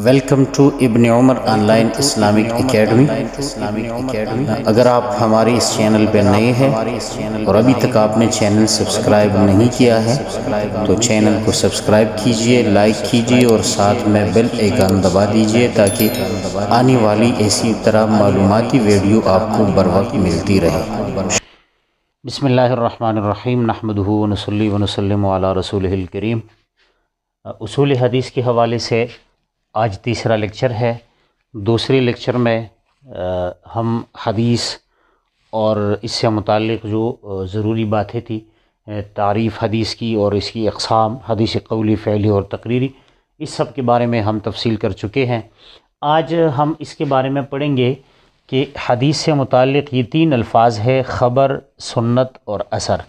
Welcome to ابن عمر on line Islamic academy. اگر آپ ہماری اس چینل پہ نئے ہیں اور ابھی تک آپ نے چینل سبسکرائب نہیں کیا ہے تو چینل کو سبسکرائب کیجئے، لائک کیجئے اور ساتھ میں بیل آئیکن دبا دیجئے تاکہ آنے والی اسی طرح معلوماتی ویڈیو آپ کو بروقت ملتی رہے۔ بسم اللہ الرحمن الرحیم، نحمدہ ونصلی ونسلم علی رسولہ الکریم۔ اصول حدیث کے حوالے سے آج تیسرا لیکچر ہے۔ دوسرے لیکچر میں ہم حدیث اور اس سے متعلق جو ضروری باتیں تھیں، تعریف حدیث کی اور اس کی اقسام، حدیث قولی، فعلی اور تقریری، اس سب کے بارے میں ہم تفصیل کر چکے ہیں۔ آج ہم اس کے بارے میں پڑھیں گے کہ حدیث سے متعلق یہ تین الفاظ ہے: خبر، سنت اور اثر۔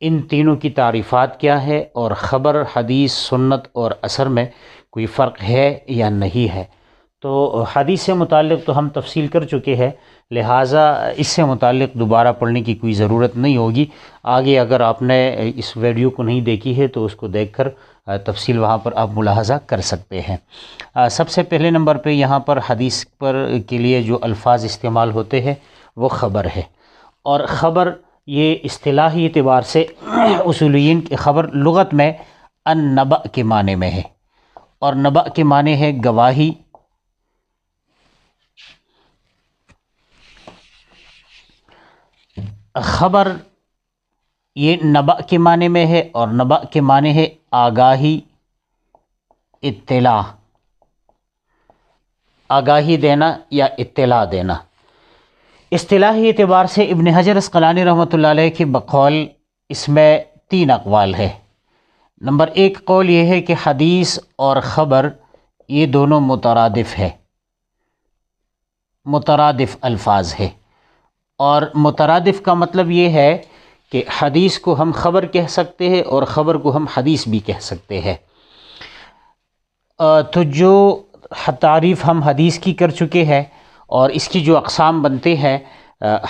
ان تینوں کی تعریفات کیا ہے اور خبر، حدیث، سنت اور اثر میں کوئی فرق ہے یا نہیں ہے۔ تو حدیث سے متعلق تو ہم تفصیل کر چکے ہیں، لہٰذا اس سے متعلق دوبارہ پڑھنے کی کوئی ضرورت نہیں ہوگی۔ آگے اگر آپ نے اس ویڈیو کو نہیں دیکھی ہے تو اس کو دیکھ کر تفصیل وہاں پر آپ ملاحظہ کر سکتے ہیں۔ سب سے پہلے نمبر پہ یہاں پر حدیث پر کے لیے جو الفاظ استعمال ہوتے ہیں وہ خبر ہے، اور خبر یہ اصطلاحی اعتبار سے اصولیین کی خبر لغت میں النبأ کے معنی میں ہے، اور نبأ کے معنی ہے گواہی، خبر یہ نبأ کے معنی میں ہے، اور نبأ کے معنی ہے آگاہی، اطلاع، آگاہی دینا یا اطلاع دینا۔ اصطلاحی اعتبار سے ابن حجر اسقلانی رحمۃ اللہ علیہ کی بقول اس میں تین اقوال ہے۔ نمبر ایک قول یہ ہے کہ حدیث اور خبر یہ دونوں مترادف ہے، مترادف الفاظ ہے، اور مترادف کا مطلب یہ ہے کہ حدیث کو ہم خبر کہہ سکتے ہیں اور خبر کو ہم حدیث بھی کہہ سکتے ہیں۔ تو جو تعریف ہم حدیث کی کر چکے ہیں اور اس کی جو اقسام بنتے ہیں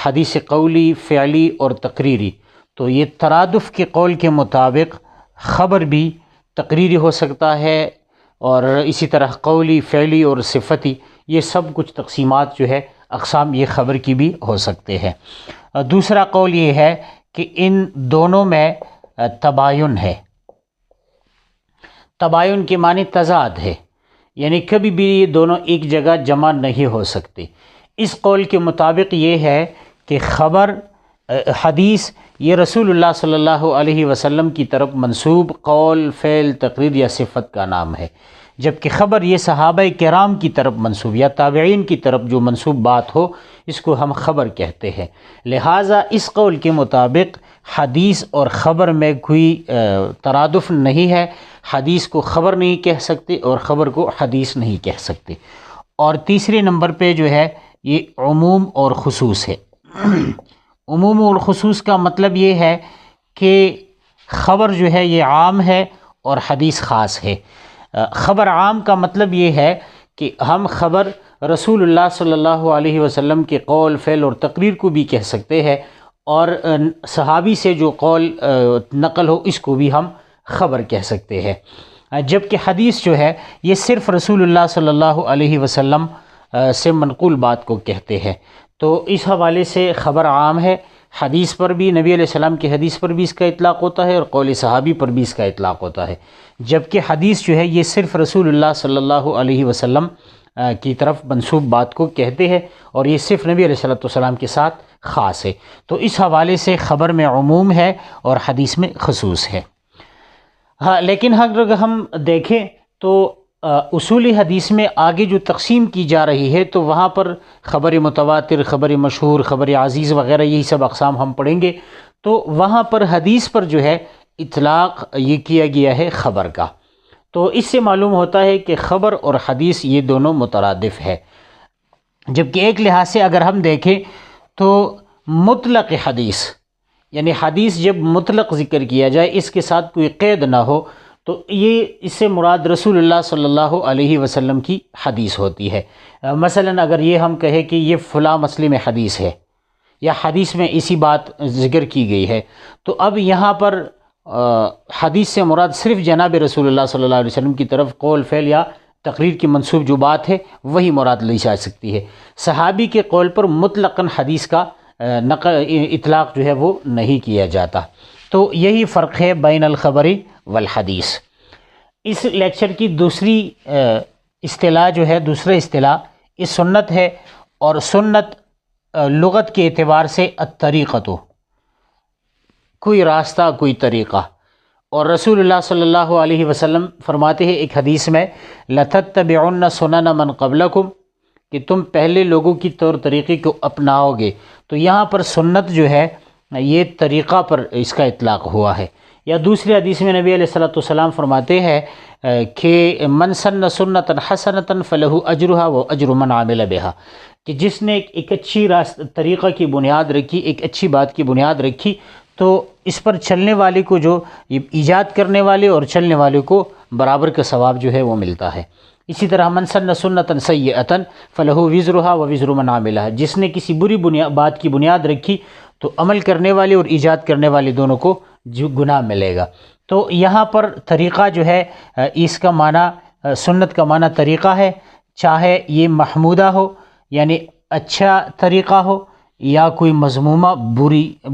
حدیث قولی، فعلی اور تقریری، تو یہ ترادف کے قول کے مطابق خبر بھی تقریری ہو سکتا ہے، اور اسی طرح قولی، فعلی اور صفتی، یہ سب کچھ تقسیمات جو ہے اقسام یہ خبر کی بھی ہو سکتے ہیں۔ دوسرا قول یہ ہے کہ ان دونوں میں تباین ہے۔ تباین کے معنی تضاد ہے، یعنی کبھی بھی یہ دونوں ایک جگہ جمع نہیں ہو سکتے۔ اس قول کے مطابق یہ ہے کہ خبر، حدیث یہ رسول اللہ صلی اللہ علیہ وسلم کی طرف منسوب قول، فعل، تقریر یا صفت کا نام ہے، جبکہ خبر یہ صحابہ کرام کی طرف منسوب یا تابعین کی طرف جو منسوب بات ہو اس کو ہم خبر کہتے ہیں۔ لہٰذا اس قول کے مطابق حدیث اور خبر میں کوئی ترادف نہیں ہے، حدیث کو خبر نہیں کہہ سکتے اور خبر کو حدیث نہیں کہہ سکتے۔ اور تیسرے نمبر پہ جو ہے یہ عموم اور خصوص ہے۔ عموم اور خصوص کا مطلب یہ ہے کہ خبر جو ہے یہ عام ہے اور حدیث خاص ہے۔ خبر عام کا مطلب یہ ہے کہ ہم خبر رسول اللہ صلی اللہ علیہ وسلم کے قول، فعل اور تقریر کو بھی کہہ سکتے ہیں، اور صحابی سے جو قول نقل ہو اس کو بھی ہم خبر کہہ سکتے ہیں، جبکہ حدیث جو ہے یہ صرف رسول اللہ صلی اللہ علیہ وسلم سے منقول بات کو کہتے ہیں۔ تو اس حوالے سے خبر عام ہے، حدیث پر بھی، نبی علیہ السلام کی حدیث پر بھی اس کا اطلاق ہوتا ہے اور قول صحابی پر بھی اس کا اطلاق ہوتا ہے، جبکہ حدیث جو ہے یہ صرف رسول اللہ صلی اللہ علیہ وسلم کی طرف منسوب بات کو کہتے ہیں، اور یہ صرف نبی علیہ السلام کے ساتھ خاص ہے۔ تو اس حوالے سے خبر میں عموم ہے اور حدیث میں خصوص ہے۔ ہاں، لیکن اگر ہم دیکھیں تو اصول حدیث میں آگے جو تقسیم کی جا رہی ہے تو وہاں پر خبر متواتر، خبر مشہور، خبر عزیز وغیرہ یہی سب اقسام ہم پڑھیں گے، تو وہاں پر حدیث پر جو ہے اطلاق یہ کیا گیا ہے خبر کا۔ تو اس سے معلوم ہوتا ہے کہ خبر اور حدیث یہ دونوں مترادف ہے، جبکہ ایک لحاظ سے اگر ہم دیکھیں تو مطلق حدیث، یعنی حدیث جب مطلق ذکر کیا جائے، اس کے ساتھ کوئی قید نہ ہو، تو یہ اس سے مراد رسول اللہ صلی اللہ علیہ وسلم کی حدیث ہوتی ہے۔ مثلا اگر یہ ہم کہیں کہ یہ فلاں مسئلے میں حدیث ہے یا حدیث میں اسی بات ذکر کی گئی ہے، تو اب یہاں پر حدیث سے مراد صرف جناب رسول اللہ صلی اللہ علیہ وسلم کی طرف قول، فعل یا تقریر کی منسوب جو بات ہے وہی مراد لی جا سکتی ہے۔ صحابی کے قول پر مطلقاً حدیث کا اطلاق جو ہے وہ نہیں کیا جاتا۔ تو یہی فرق ہے بین الخبری والحدیث۔ اس لیکچر کی دوسری اصطلاح جو ہے، دوسرا اصطلاح یہ سنت ہے، اور سنت لغت کے اعتبار سے الطریقۃ، کوئی راستہ، کوئی طریقہ۔ اور رسول اللہ صلی اللہ علیہ وسلم فرماتے ہیں ایک حدیث میں لَتَتَّبِعُنَّ سُنَنَ مَنْ قَبْلَكُمْ، کہ تم پہلے لوگوں کی طور طریقے کو اپناؤ گے۔ تو یہاں پر سنت جو ہے یہ طریقہ پر اس کا اطلاق ہوا ہے۔ یا دوسری حدیث میں نبی علیہ السلام فرماتے ہیں کہ من سن سنتا حسنتا فلہ اجرہا و اجر من عمل بہا، کہ جس نے ایک اچھی طریقہ کی بنیاد رکھی، ایک اچھی بات کی بنیاد رکھی، تو اس پر چلنے والے کو، جو ایجاد کرنے والے اور چلنے والے کو برابر کا ثواب جو ہے وہ ملتا ہے۔ اسی طرح من سن سنتا سیئتا فلہ وزرہا و وزر من عملہا، جس نے کسی بری بات کی بنیاد رکھی تو عمل کرنے والے اور ایجاد کرنے والے دونوں کو جو گناہ ملے گا۔ تو یہاں پر طریقہ جو ہے اس کا معنی، سنت کا معنی طریقہ ہے، چاہے یہ محمودہ ہو یعنی اچھا طریقہ ہو، یا کوئی مذمومہ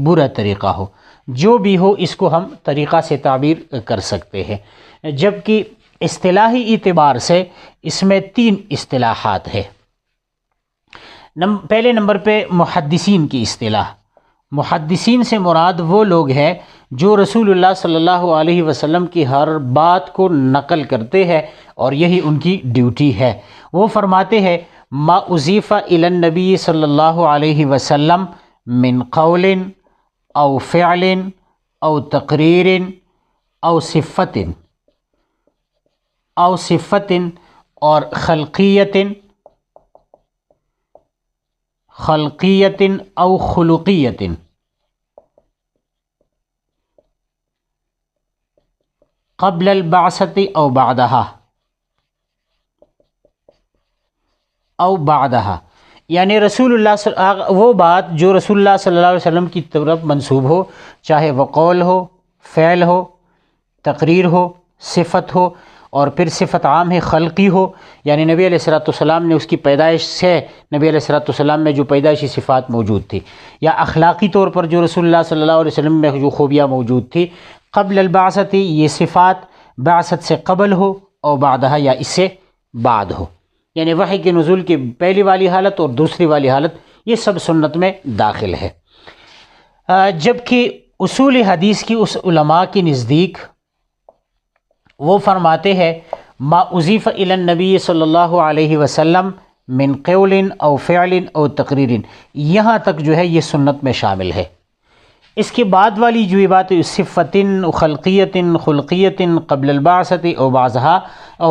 برا طریقہ ہو، جو بھی ہو اس کو ہم طریقہ سے تعبیر کر سکتے ہیں۔ جبکہ اصطلاحی اعتبار سے اس میں 3 اصطلاحات ہے۔ پہلے نمبر پہ محدثین کی اصطلاح۔ محدثین سے مراد وہ لوگ ہیں جو رسول اللہ صلی اللہ علیہ وسلم کی ہر بات کو نقل کرتے ہیں، اور یہی ان کی ڈیوٹی ہے۔ وہ فرماتے ہیں ما اضیف الی النبی صلی اللہ علیہ وسلم من قول او فعل او تقریر او صفت اور خلقیت او خلقیت قبل البعثۃ او بعدہا، یعنی رسول اللہ وہ بات جو رسول اللہ صلی اللہ علیہ وسلم کی طرف منسوب ہو، چاہے وہ قول ہو، فعل ہو، تقریر ہو، صفت ہو، اور پھر صفت عام ہے خلقی ہو، یعنی نبی علیہ السلام نے اس کی پیدائش سے نبی علیہ السلام میں جو پیدائشی صفات موجود تھی، یا اخلاقی طور پر جو رسول اللہ صلی اللہ علیہ وسلم میں جو خوبیاں موجود تھی، قبل البعثۃ، یہ صفات بعثت سے قبل ہو، اور بعدہا یا اس سے بعد ہو، یعنی وحی کے نزول کی پہلی والی حالت اور دوسری والی حالت، یہ سب سنت میں داخل ہے۔ جبکہ اصول حدیث کی اس علماء کی نزدیک وہ فرماتے ہیں ما اضیف الی النبی صلی اللہ علیہ وسلم من قول او فعل او تقریر، یہاں تک جو ہے یہ سنت میں شامل ہے۔ اس کے بعد والی جو یہ بات صفت خلقیت خلقیت قبل البعثۃ او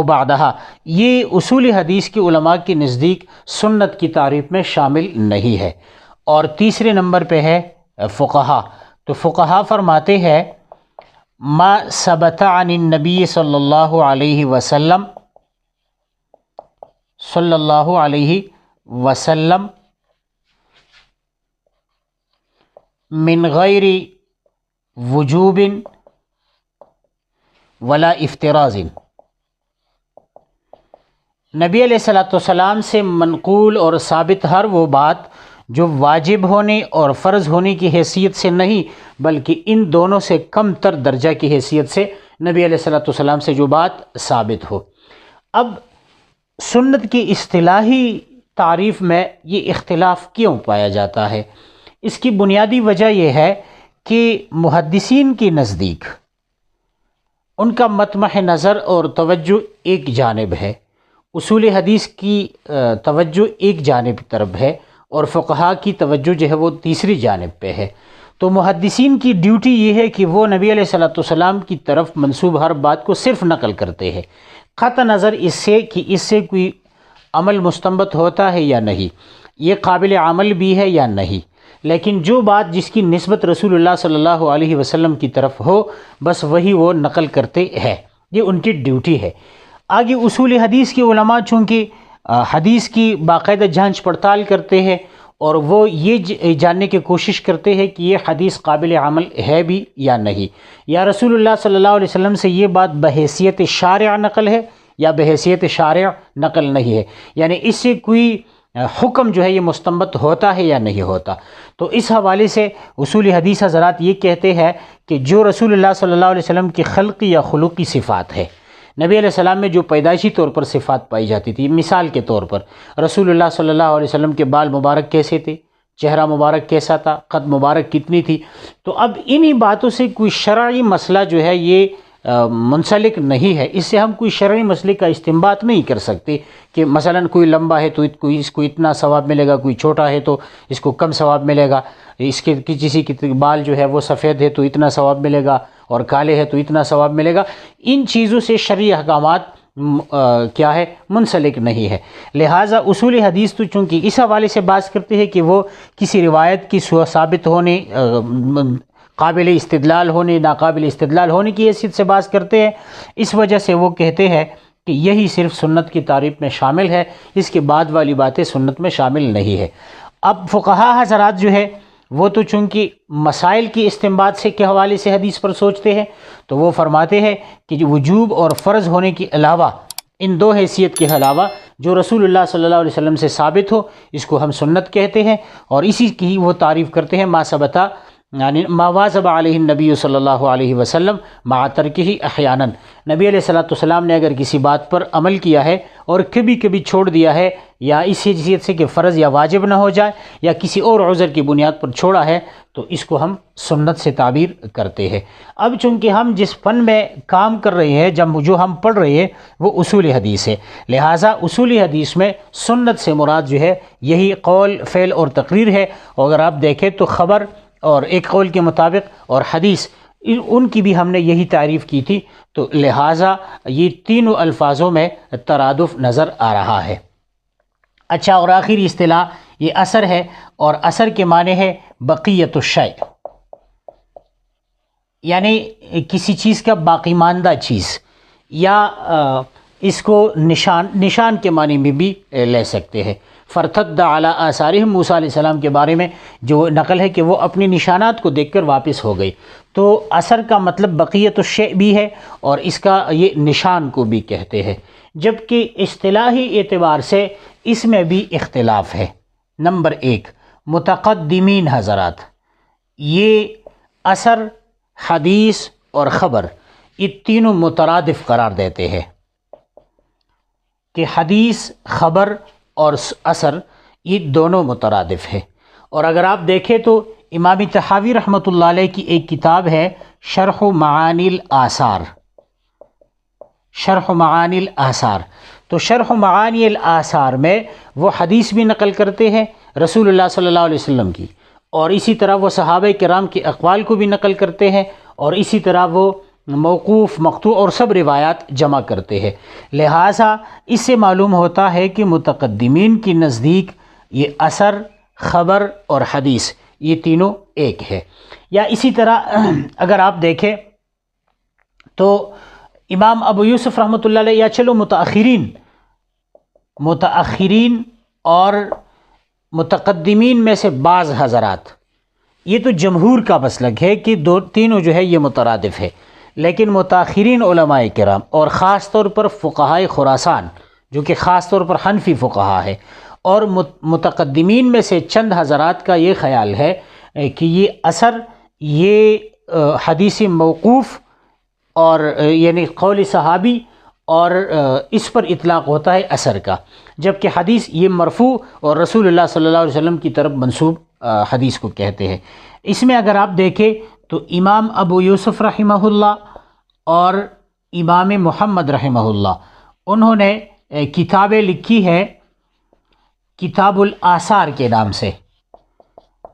بعدہا، یہ اصول حدیث کی علماء کے نزدیک سنت کی تعریف میں شامل نہیں ہے۔ اور تیسرے نمبر پہ ہے فقہا۔ تو فقہا فرماتے ہیں ما ثبت عن النبی صلی اللہ علیہ وسلم من غیر وجوب ولا افتراض، نبی علیہ السلام سے منقول اور ثابت ہر وہ بات جو واجب ہونے اور فرض ہونے کی حیثیت سے نہیں، بلکہ ان دونوں سے کم تر درجہ کی حیثیت سے نبی علیہ السلام سے جو بات ثابت ہو۔ اب سنت کی اصطلاحی تعریف میں یہ اختلاف کیوں پایا جاتا ہے؟ اس کی بنیادی وجہ یہ ہے کہ محدثین کی نزدیک ان کا مطمح نظر اور توجہ ایک جانب ہے، اصول حدیث کی توجہ ایک جانب طرف ہے، اور فقہا کی توجہ جو ہے وہ تیسری جانب پہ ہے۔ تو محدثین کی ڈیوٹی یہ ہے کہ وہ نبی علیہ السلام کی طرف منسوب ہر بات کو صرف نقل کرتے ہیں، قطع نظر اس سے کہ اس سے کوئی عمل مستنبط ہوتا ہے یا نہیں، یہ قابل عمل بھی ہے یا نہیں، لیکن جو بات جس کی نسبت رسول اللہ صلی اللہ علیہ وسلم کی طرف ہو بس وہی وہ نقل کرتے ہیں، یہ ان کی ڈیوٹی ہے۔ آگے اصول حدیث کے علماء چونکہ حدیث کی باقاعدہ جانچ پڑتال کرتے ہیں، اور وہ یہ جاننے کی کوشش کرتے ہیں کہ یہ حدیث قابل عمل ہے بھی یا نہیں، یا رسول اللہ صلی اللہ علیہ وسلم سے یہ بات بحیثیت شارع نقل ہے یا بحیثیت شارع نقل نہیں ہے، یعنی اس سے کوئی حکم جو ہے یہ مستنبط ہوتا ہے یا نہیں ہوتا۔ تو اس حوالے سے اصول حدیث حضرات یہ کہتے ہیں کہ جو رسول اللہ صلی اللہ علیہ وسلم کی خلقی یا خلقی صفات ہے، نبی علیہ السلام میں جو پیدائشی طور پر صفات پائی جاتی تھی، مثال کے طور پر رسول اللہ صلی اللہ علیہ وسلم کے بال مبارک کیسے تھے، چہرہ مبارک کیسا تھا، قد مبارک کتنی تھی، تو اب انہی باتوں سے کوئی شرعی مسئلہ جو ہے یہ منسلک نہیں ہے، اس سے ہم کوئی شرعی مسئلے کا استنباط نہیں کر سکتے کہ مثلا کوئی لمبا ہے تو اس کو اتنا ثواب ملے گا، کوئی چھوٹا ہے تو اس کو کم ثواب ملے گا، اس کے کسی کے بال جو ہے وہ سفید ہے تو اتنا ثواب ملے گا اور کالے ہے تو اتنا ثواب ملے گا۔ ان چیزوں سے شرعی احکامات کیا ہے، منسلک نہیں ہے۔ لہٰذا اصول حدیث تو چونکہ اس حوالے سے بات کرتے ہیں کہ وہ کسی روایت کی ثابت ہونے، قابل استدلال ہونے، ناقابل استدلال ہونے کی حیثیت سے بات کرتے ہیں، اس وجہ سے وہ کہتے ہیں کہ یہی صرف سنت کی تعریف میں شامل ہے، اس کے بعد والی باتیں سنت میں شامل نہیں ہے۔ اب فقہا حضرات جو ہے وہ تو چونکہ مسائل کی استنباط سے کے حوالے سے حدیث پر سوچتے ہیں، تو وہ فرماتے ہیں کہ جو وجوب اور فرض ہونے کے علاوہ، ان دو حیثیت کے علاوہ جو رسول اللہ صلی اللہ علیہ وسلم سے ثابت ہو اس کو ہم سنت کہتے ہیں، اور اسی کی وہ تعریف کرتے ہیں ما ثبتا، یعنی ما واظب علیہ النبی صلی اللہ علیہ وسلم مع ترکہ احیانا، نبی علیہ السلام نے اگر کسی بات پر عمل کیا ہے اور کبھی کبھی چھوڑ دیا ہے، یا اس حیثیت سے کہ فرض یا واجب نہ ہو جائے یا کسی اور عذر کی بنیاد پر چھوڑا ہے، تو اس کو ہم سنت سے تعبیر کرتے ہیں۔ اب چونکہ ہم جس فن میں کام کر رہے ہیں، جو ہم پڑھ رہے ہیں وہ اصول حدیث ہے، لہٰذا اصول حدیث میں سنت سے مراد جو ہے یہی قول، فعل اور تقریر ہے۔ اور اگر آپ دیکھیں تو خبر اور ایک قول کے مطابق اور حدیث، ان کی بھی ہم نے یہی تعریف کی تھی، تو لہٰذا یہ تینوں الفاظوں میں ترادف نظر آ رہا ہے۔ اچھا، اور آخری اصطلاح یہ اثر ہے، اور اثر کے معنی ہے بقیت الشیء، یعنی کسی چیز کا باقی ماندہ چیز، یا اس کو نشان کے معنی میں بھی لے سکتے ہیں۔ فرتد علی آثارہم، موسیٰ علیہ السلام کے بارے میں جو نقل ہے کہ وہ اپنی نشانات کو دیکھ کر واپس ہو گئی، تو اثر کا مطلب بقیت الشیء بھی ہے اور اس کا یہ نشان کو بھی کہتے ہیں، جبکہ اصطلاحی اعتبار سے اس میں بھی اختلاف ہے۔ نمبر 1، متقدمین حضرات یہ اثر، حدیث اور خبر یہ تینوں مترادف قرار دیتے ہیں، کہ حدیث، خبر اور اثر یہ دونوں مترادف ہے۔ اور اگر آپ دیکھیں تو امام طحاوی رحمۃ اللہ علیہ کی ایک کتاب ہے شرح معانی الآثار، شرح معانی الآثار، تو شرح معانی الآثار میں وہ حدیث بھی نقل کرتے ہیں رسول اللہ صلی اللہ علیہ وسلم کی، اور اسی طرح وہ صحابہ کرام کے اقوال کو بھی نقل کرتے ہیں، اور اسی طرح وہ موقوف، مقطوع اور سب روایات جمع کرتے ہیں۔ لہٰذا اس سے معلوم ہوتا ہے کہ متقدمین کی نزدیک یہ اثر، خبر اور حدیث یہ تینوں ایک ہے۔ یا اسی طرح اگر آپ دیکھیں تو امام ابو یوسف رحمۃ اللہ علیہ، یا چلو متأخرین اور متقدمین میں سے بعض حضرات، یہ تو جمہور کا مسلک ہے کہ تینوں جو ہے یہ مترادف ہے، لیکن متاخرین علماء کرام اور خاص طور پر فقہائے خراسان، جو کہ خاص طور پر حنفی فقہا ہے، اور متقدمین میں سے چند حضرات کا یہ خیال ہے کہ یہ اثر، یہ حدیث موقوف اور یعنی قول صحابی، اور اس پر اطلاق ہوتا ہے اثر کا، جبکہ حدیث یہ مرفوع اور رسول اللہ صلی اللہ علیہ وسلم کی طرف منسوب حدیث کو کہتے ہیں۔ اس میں اگر آپ دیکھیں تو امام ابو یوسف رحمہ اللہ اور امام محمد رحمہ اللہ، انہوں نے کتابیں لکھی ہے کتاب الآثار کے نام سے۔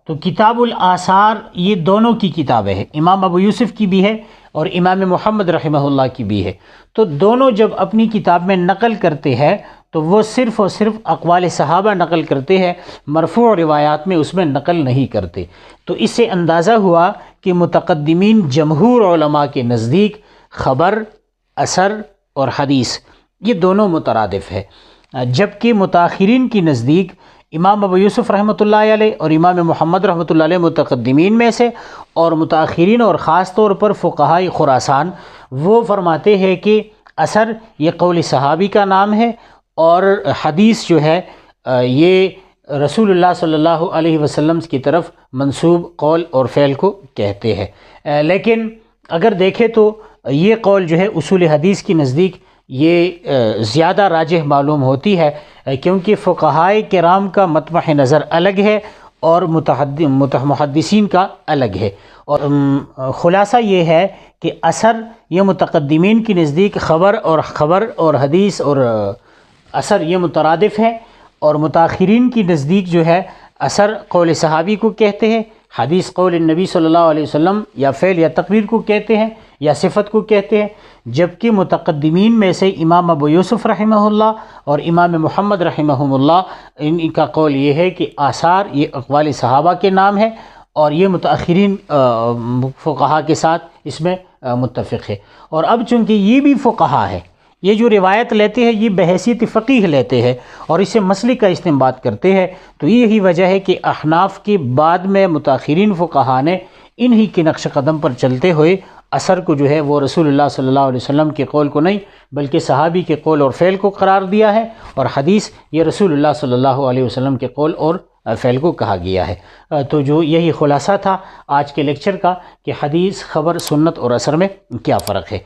تو کتاب الآثار یہ دونوں کی کتابیں ہیں، امام ابو یوسف کی بھی ہے اور امام محمد رحمہ اللہ کی بھی ہے۔ تو دونوں جب اپنی کتاب میں نقل کرتے ہیں تو وہ صرف اور صرف اقوال صحابہ نقل کرتے ہیں، مرفوع روایات میں اس میں نقل نہیں کرتے۔ تو اس سے اندازہ ہوا کہ متقدمین جمہور علماء کے نزدیک خبر، اثر اور حدیث یہ دونوں مترادف ہے، جبکہ متاخرین کی نزدیک امام ابو یوسف رحمۃ اللہ علیہ اور امام محمد رحمۃ اللہ علیہ متقدمین میں سے، اور متاخرین اور خاص طور پر فقہائے خراسان وہ فرماتے ہیں کہ اثر یہ قول صحابی کا نام ہے، اور حدیث جو ہے یہ رسول اللہ صلی اللہ علیہ وسلم کی طرف منسوب قول اور فعل کو کہتے ہیں۔ لیکن اگر دیکھیں تو یہ قول جو ہے اصول حدیث کی نزدیک یہ زیادہ راجح معلوم ہوتی ہے، کیونکہ فقہائے کرام کا مطمح نظر الگ ہے اور محدثین کا الگ ہے۔ اور خلاصہ یہ ہے کہ اثر یہ متقدمین کی نزدیک خبر اور حدیث اور اثر یہ مترادف ہے، اور متاخرین کی نزدیک جو ہے اثر قول صحابی کو کہتے ہیں، حدیث قول نبی صلی اللہ علیہ وسلم یا فعل یا تقریر کو کہتے ہیں یا صفت کو کہتے ہیں، جبکہ متقدمین میں سے امام ابو یوسف رحمہ اللہ اور امام محمد رحمہ اللہ ان کا قول یہ ہے کہ آثار یہ اقوال صحابہ کے نام ہے، اور یہ متاخرین فقہا کے ساتھ اس میں متفق ہے۔ اور اب چونکہ یہ بھی فقہا ہے، یہ جو روایت لیتے ہیں یہ بحیثیت فقیہ لیتے ہیں اور اسے مسلک کا استنباط کرتے ہیں، تو یہی وجہ ہے کہ احناف کے بعد میں متاخرین فقہا نے انہی کے نقش قدم پر چلتے ہوئے اثر کو جو ہے وہ رسول اللہ صلی اللہ علیہ وسلم کے قول کو نہیں بلکہ صحابی کے قول اور فعل کو قرار دیا ہے، اور حدیث یہ رسول اللہ صلی اللہ علیہ وسلم کے قول اور فعل کو کہا گیا ہے۔ تو جو یہی خلاصہ تھا آج کے لیکچر کا کہ حدیث، خبر، سنت اور اثر میں کیا فرق ہے۔